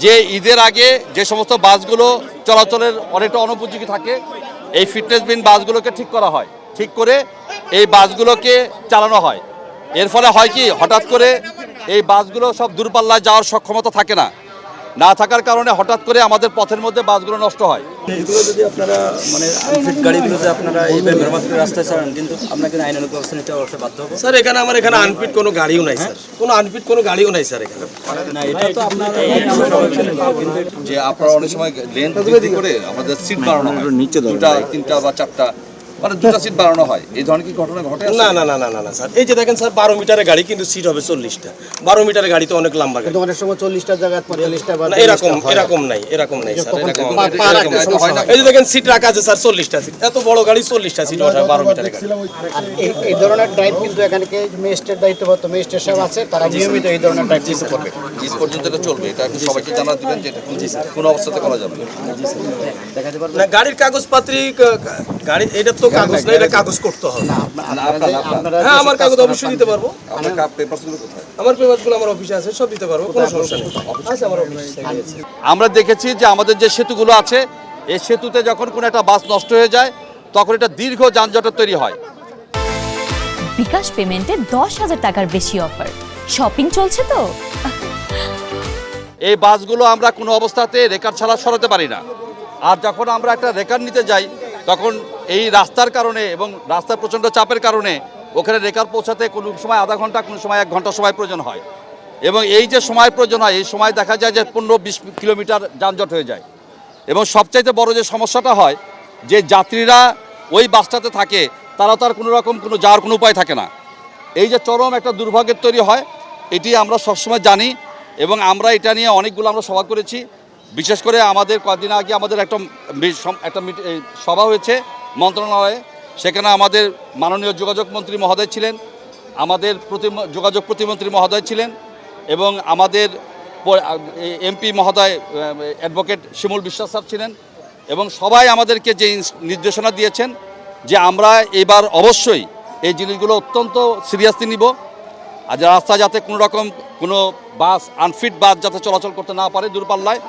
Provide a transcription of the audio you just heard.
যে ঈদের আগে যে সমস্ত বাসগুলো চলাচলের অনেকটা অনুপযোগী থাকে, এই ফিটনেসবিহীন বাসগুলোকে ঠিক করা হয়, ঠিক করে এই বাসগুলোকে চালানো হয়। এর ফলে হয় কি, হঠাৎ করে এই বাসগুলো সব দূরপাল্লায় যাওয়ার সক্ষমতা থাকে না, না থাকার কারণে হঠাৎ করে আমাদের পথের মধ্যে বাসগুলো নষ্ট হয়। এগুলো যদি আপনারা মানে আনফিট গাড়িগুলোতে আপনারা এইভাবে মেরামত করে রাস্তায় চালান, কিন্তু আপনাকে আইনানুগ ব্যবস্থা নিতে অবশ্যই বাধ্য হবে। স্যার এখানে আনফিট কোনো গাড়িও নাই স্যার, কোনো আনফিট কোনো গাড়িও নাই স্যার এখানে। না, এটা তো আপনার যে আপনারা অনেক সময় লেন্থ বৃদ্ধি করে আমাদের সিট বাড়ানো হয়, দুটা তিনটা বা চারটা, মানে দুটা সিট বাড়ানো হয়। এই ধরনের কি ঘটনা ঘটে? না না না না না না স্যার, এই যে দেখেন স্যার 12 মিটারের গাড়ি কিন্তু সিট হবে 40টা। 12 মিটারের গাড়ি তো অনেক লম্বা গাড়ি, অনেক সময় 40টার জায়গায় 45টা বা না এরকম নাই স্যার, এই যে দেখেন সিট রাখা আছে স্যার 40টা সিট, এত বড় গাড়ি 40টা সিট ওঠা 12 মিটারের গাড়ি। আর এই ধরনের ড্রাইভ কিন্তু এখানে ম্যাজিস্ট্রেট দায়িত্বপ্রাপ্ত ম্যাজিস্ট্রেট সাহেব আছে, তারা নিয়মিত এই ধরনের ড্রাইভ কিন্তু করবে। ঈদ পর্যন্ত এটা চলবে, এটা একটু সবাইকে জানা দিবেন যে এটা কোন অবস্থাতে করা যাবে। না গাড়ির কাগজপত্রী গাড়ি, এটা তো কাগজ না, এটা কাগজ করতে হবে। হ্যাঁ আমার কাগজ অবশ্যই দিতে পারবো, আপনার পেপারসগুলো কোথায়? আমার পেপারসগুলো আমার অফিসে আছে, সব দিতে পারবো, কোনো সমস্যা নেই। আছে আমার অফিসে আছে। আমরা দেখেছি যে আমাদের যে সেতুগুলো আছে, এই সেতুতে যখন কোনো একটা বাস নষ্ট হয়ে যায় তখন এটা দীর্ঘ যানজটের তৈরি হয়। বিকাশ পেমেন্টে 10,000 টাকার বেশি অফার, শপিং চলছে তো। এই বাসগুলো আমরা কোনো অবস্থাতে রেকার ছাড়া সরাতে পারি না। আর যখন আমরা একটা রেকার নিতে যাই তখন এই রাস্তার কারণে এবং রাস্তার প্রচণ্ড চাপের কারণে ওখানে রেকার পৌঁছাতে কোনো সময় আধা ঘন্টা, কোনো সময় 1 ঘন্টা সময় প্রয়োজন হয়। এবং এই যে সময় প্রয়োজন হয়, এই সময় দেখা যায় যে 15-20 কিলোমিটার যানজট হয়ে যায়। এবং সবচাইতে বড় যে সমস্যাটা হয়, যে যাত্রীরা ওই বাসটাতে থাকে তারা তো আর কোনো রকম যাওয়ার কোনো উপায় থাকে না। এই যে চরম একটা দুর্ভাগ্যের তৈরি হয়, এটি আমরা সবসময় জানি এবং আমরা এটা নিয়ে অনেকগুলো আমরা সভা করেছি। বিশেষ করে আমাদের কয়েকদিন আগে আমাদের একটা সভা হয়েছে মন্ত্রণালয়ে, সেখানে আমাদের মাননীয় যোগাযোগ মন্ত্রী মহোদয় ছিলেন, আমাদের যোগাযোগ প্রতিমন্ত্রী মহোদয় ছিলেন এবং আমাদের এমপি মহোদয় অ্যাডভোকেট শিমুল বিশ্বাস স্যার ছিলেন, এবং সবাই আমাদেরকে যে নির্দেশনা দিয়েছেন যে আমরা এবার অবশ্যই এই জিনিসগুলো অত্যন্ত সিরিয়াসলি নিব। আর রাস্তা যাতে কোনো রকম কোনো বাস আনফিট বাস যাতে চলাচল করতে না পারে দূরপাল্লায়,